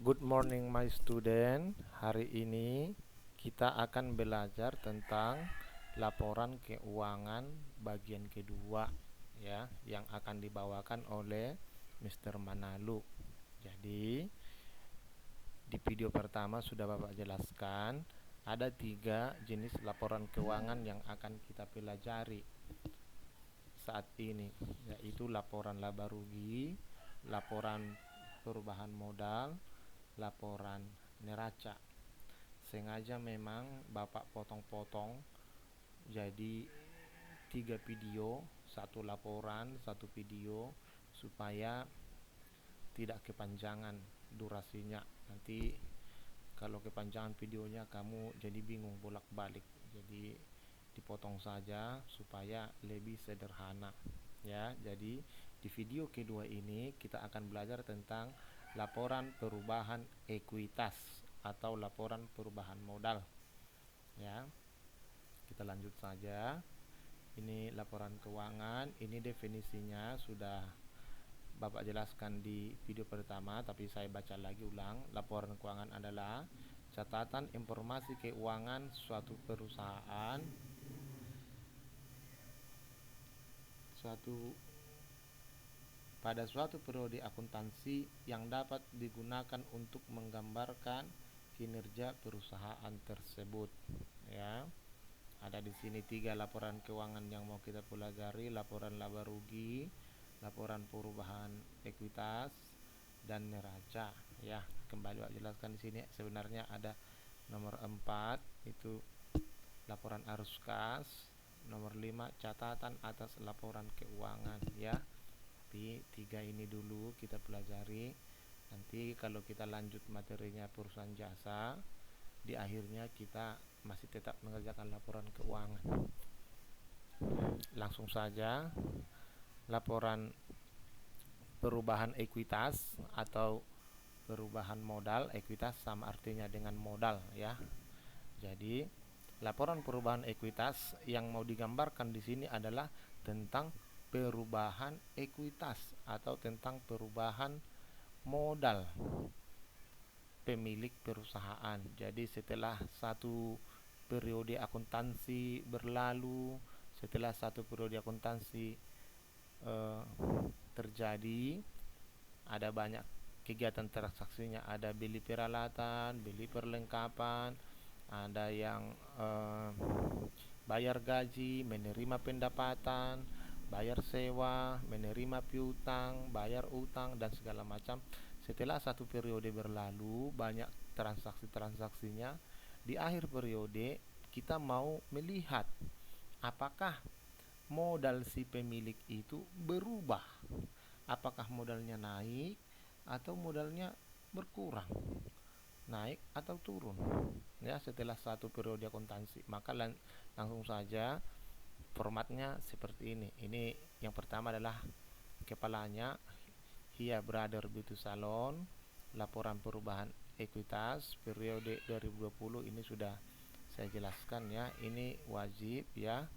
Good morning my student. Hari ini kita akan belajar tentang laporan keuangan bagian kedua ya, yang akan dibawakan oleh Mr. Manalu. Jadi di video pertama sudah Bapak jelaskan ada 3 jenis laporan keuangan yang akan kita pelajari saat ini, yaitu laporan laba rugi, laporan perubahan modal, laporan neraca. Sengaja memang Bapak potong-potong jadi 3 video, 1 laporan, 1 video, supaya tidak kepanjangan durasinya. Nanti kalau kepanjangan videonya kamu jadi bingung bolak-balik. Jadi dipotong saja supaya lebih sederhana ya. Jadi di video kedua ini kita akan belajar tentang laporan perubahan ekuitas atau laporan perubahan modal ya. Kita lanjut saja. Ini laporan keuangan, ini definisinya sudah Bapak jelaskan di video pertama, tapi saya baca lagi ulang. Laporan keuangan adalah catatan informasi keuangan suatu perusahaan pada suatu periode akuntansi yang dapat digunakan untuk menggambarkan kinerja perusahaan tersebut ya. Ada di sini 3 laporan keuangan yang mau kita pelajari: laporan laba rugi, laporan perubahan ekuitas, dan neraca ya. Kembali Pak jelaskan di sini sebenarnya ada nomor 4 itu laporan arus kas, nomor 5 catatan atas laporan keuangan ya. Tapi 3 ini dulu kita pelajari. Nanti kalau kita lanjut materinya perusahaan jasa, di akhirnya kita masih tetap mengerjakan laporan keuangan. Langsung saja, laporan perubahan ekuitas atau perubahan modal. Ekuitas sama artinya dengan modal ya. Jadi laporan perubahan ekuitas yang mau digambarkan di sini adalah tentang perubahan ekuitas atau tentang perubahan modal pemilik perusahaan. Jadi setelah satu periode akuntansi berlalu, setelah satu periode akuntansi terjadi, ada banyak kegiatan transaksinya. Ada beli peralatan, beli perlengkapan, ada yang bayar gaji, menerima pendapatan, bayar sewa, menerima piutang, bayar utang, dan segala macam. Setelah satu periode berlalu, banyak transaksi-transaksinya. Di akhir periode kita mau melihat apakah modal si pemilik itu berubah, apakah modalnya naik atau modalnya berkurang, naik atau turun ya setelah satu periode akuntansi. Maka langsung saja formatnya seperti ini. Ini yang pertama adalah kepalanya Hia Brother Beauty Salon, laporan perubahan ekuitas periode 2020. Ini sudah saya jelaskan ya, ini wajib ya.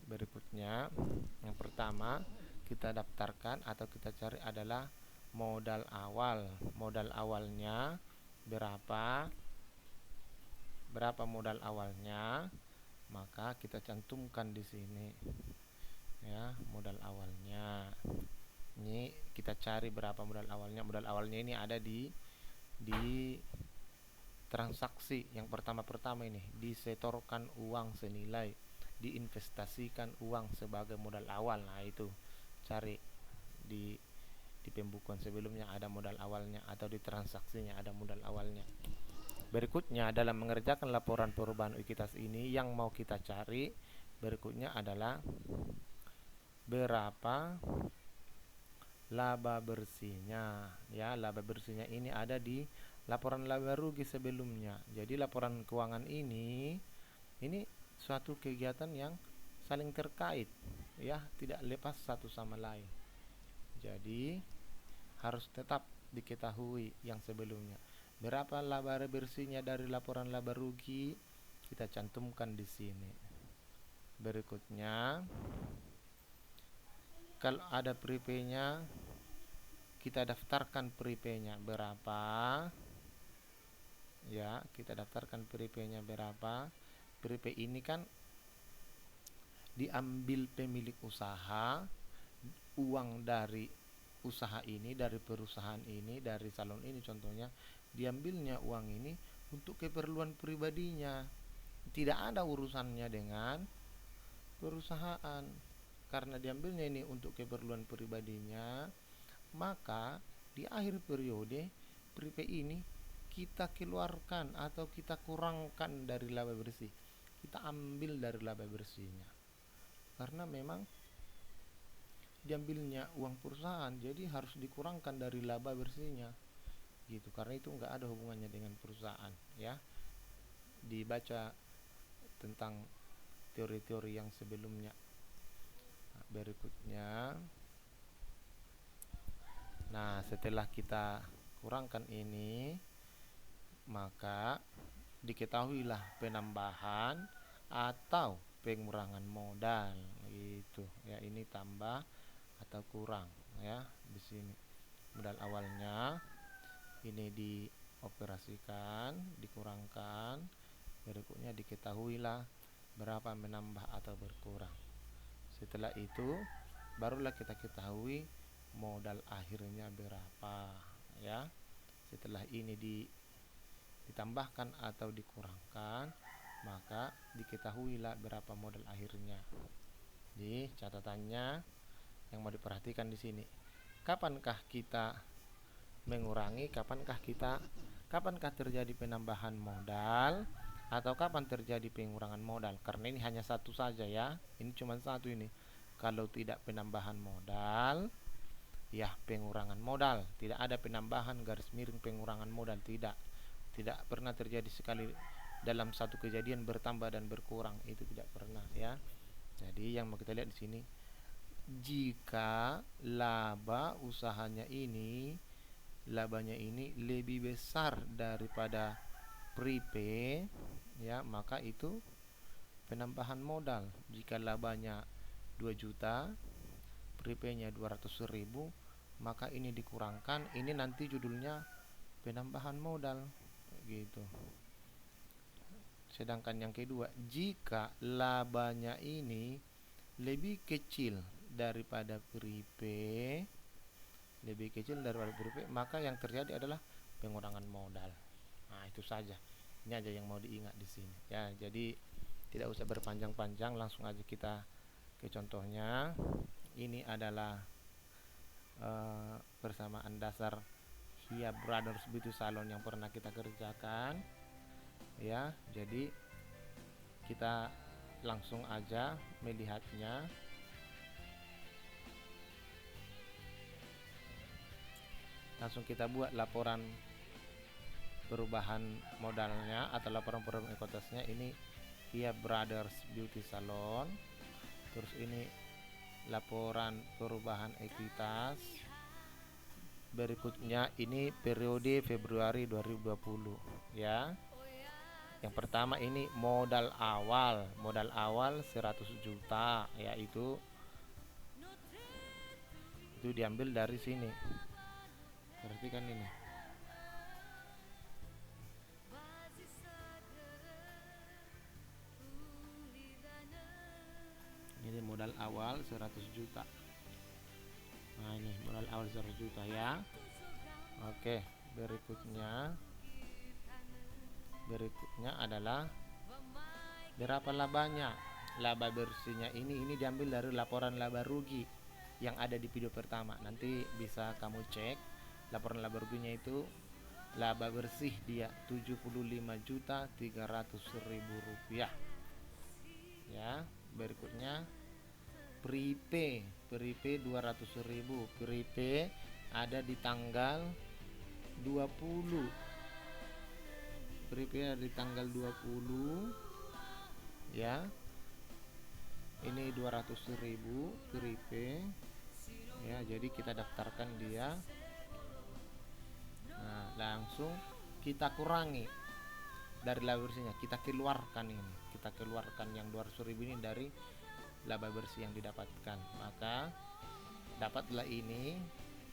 Berikutnya yang pertama kita daftarkan atau kita cari adalah modal awal. Modal awalnya berapa modal awalnya, maka kita cantumkan di sini ya, modal awalnya. Ini kita cari berapa modal awalnya. Modal awalnya ini ada di transaksi yang pertama ini, disetorkan uang senilai, diinvestasikan uang sebagai modal awal. Nah itu cari di pembukuan sebelumnya ada modal awalnya, atau di transaksinya ada modal awalnya. Berikutnya dalam mengerjakan laporan perubahan ekuitas ini yang mau kita cari berikutnya adalah berapa laba bersihnya ya. Laba bersihnya ini ada di laporan laba rugi sebelumnya. Jadi laporan keuangan ini suatu kegiatan yang saling terkait ya, tidak lepas satu sama lain. Jadi harus tetap diketahui yang sebelumnya. Berapa laba bersihnya dari laporan laba rugi kita cantumkan di sini. Berikutnya kalau ada prepay-nya kita daftarkan prepay-nya berapa. Ya, kita daftarkan prepay-nya berapa. Prepay ini kan diambil pemilik usaha, uang dari usaha ini, dari perusahaan ini, dari salon ini contohnya, diambilnya uang ini untuk keperluan pribadinya, tidak ada urusannya dengan perusahaan. Karena diambilnya ini untuk keperluan pribadinya, maka di akhir periode prepay ini kita keluarkan atau kita kurangkan dari laba bersih, kita ambil dari laba bersihnya, karena memang diambilnya uang perusahaan, jadi harus dikurangkan dari laba bersihnya gitu, karena itu nggak ada hubungannya dengan perusahaan. Ya, dibaca tentang teori-teori yang sebelumnya. Nah, berikutnya, nah setelah kita kurangkan ini, maka diketahuilah penambahan atau pengurangan modal gitu ya. Ini tambah atau kurang ya. Di sini modal awalnya ini dioperasikan, dikurangkan, berikutnya diketahuilah berapa menambah atau berkurang. Setelah itu barulah kita ketahui modal akhirnya berapa ya. Setelah ini ditambahkan atau dikurangkan, maka diketahuilah berapa modal akhirnya. Jadi catatannya yang mau diperhatikan di sini, kapankah kita mengurangi, kapankah terjadi penambahan modal, atau kapan terjadi pengurangan modal. Karena ini hanya satu saja ya, ini cuma satu ini. Kalau tidak penambahan modal, ya pengurangan modal. Tidak ada penambahan garis miring pengurangan modal, tidak pernah terjadi sekali dalam satu kejadian bertambah dan berkurang, itu tidak pernah ya. Jadi yang mau kita lihat di sini, jika labanya ini lebih besar daripada prepay ya, maka itu penambahan modal. Jika labanya 2 juta, prepay-nya 200.000, maka ini dikurangkan, ini nanti judulnya penambahan modal gitu. Sedangkan yang kedua, jika labanya ini lebih kecil daripada prepay, maka yang terjadi adalah pengurangan modal. Nah, itu saja. Ini aja yang mau diingat di sini ya. Jadi tidak usah berpanjang-panjang, langsung aja kita ke contohnya. Ini adalah persamaan dasar Hia Brothers Beauty Salon yang pernah kita kerjakan ya. Jadi kita langsung aja melihatnya. Langsung kita buat laporan perubahan modalnya atau laporan perubahan ekuitasnya. Ini Hia Brothers Beauty Salon. Terus ini laporan perubahan ekuitas. Berikutnya ini periode Februari 2020 ya. Yang pertama ini modal awal 100 juta ya, itu diambil dari sini. Perhatikan ini. Ini modal awal 100 juta. Nah, ini modal awal 100 juta ya. Oke, berikutnya adalah berapa labanya. Laba bersihnya ini diambil dari laporan laba rugi yang ada di video pertama. Nanti bisa kamu cek laporan laba ruginya itu. Laba bersih dia 75.300.000 rupiah ya. Berikutnya prepay 200.000. Prepay ada di tanggal 20. Prepay ada di tanggal 20 ya. Ini 200.000 prepay ya, jadi kita daftarkan dia. Nah, langsung kita kurangi dari laba bersihnya, kita keluarkan yang 200.000 ini dari laba bersih yang didapatkan. Maka dapatlah ini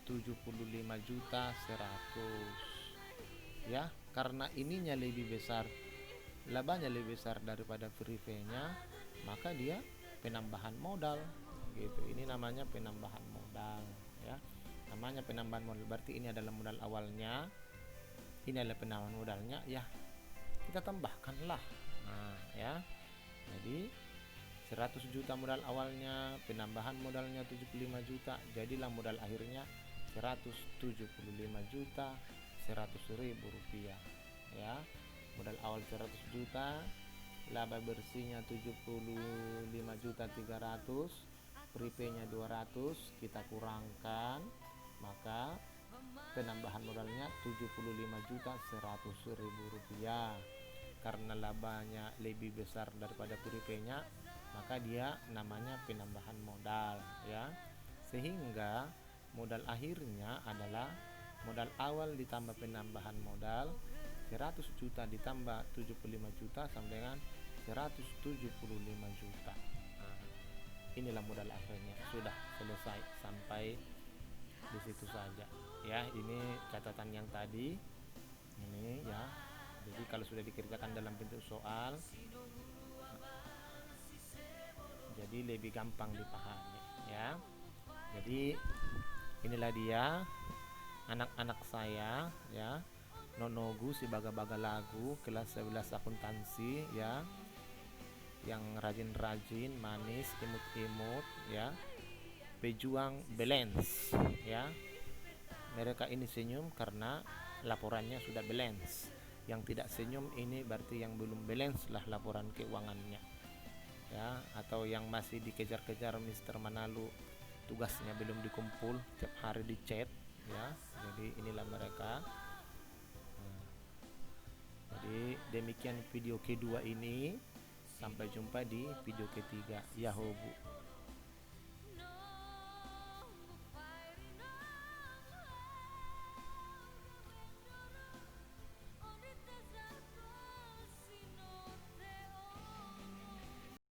75.100.000 ya, karena ininya lebih besar, labanya lebih besar daripada prepay-nya, maka dia penambahan modal gitu. Ini namanya penambahan modal ya, namanya penambahan modal. Berarti ini adalah modal awalnya, ini adalah penambahan modalnya ya, kita tambahkanlah. Nah ya, jadi 100 juta modal awalnya, penambahan modalnya 75 juta, jadilah modal akhirnya 175.100.000 rupiah ya. Modal awal 100 juta, laba bersihnya 75.300.000, prepay-nya 200, kita kurangkan, maka penambahan modalnya 75.100.000 rupiah. Karena labanya lebih besar daripada prepay-nya, maka dia namanya penambahan modal ya. Sehingga modal akhirnya adalah modal awal ditambah penambahan modal 100 juta ditambah 75 juta sama dengan 175 juta. Nah, inilah modal akhirnya, sudah selesai sampai di situ saja ya. Ini catatan yang tadi ini ya. Jadi kalau sudah dikerjakan dalam bentuk soal, jadi lebih gampang dipahami ya. Jadi inilah dia anak-anak saya ya, nonogu si baga-baga lagu kelas 11 akuntansi ya, yang rajin-rajin, manis, imut-imut ya, pejuang balance ya. Mereka ini senyum karena laporannya sudah balance. Yang tidak senyum ini berarti yang belum balance lah laporan keuangannya ya, atau yang masih dikejar-kejar Mister Manalu, tugasnya belum dikumpul, tiap hari di chat ya. Jadi inilah mereka. Jadi demikian video kedua ini, sampai jumpa di video ketiga. Yahoo Bu.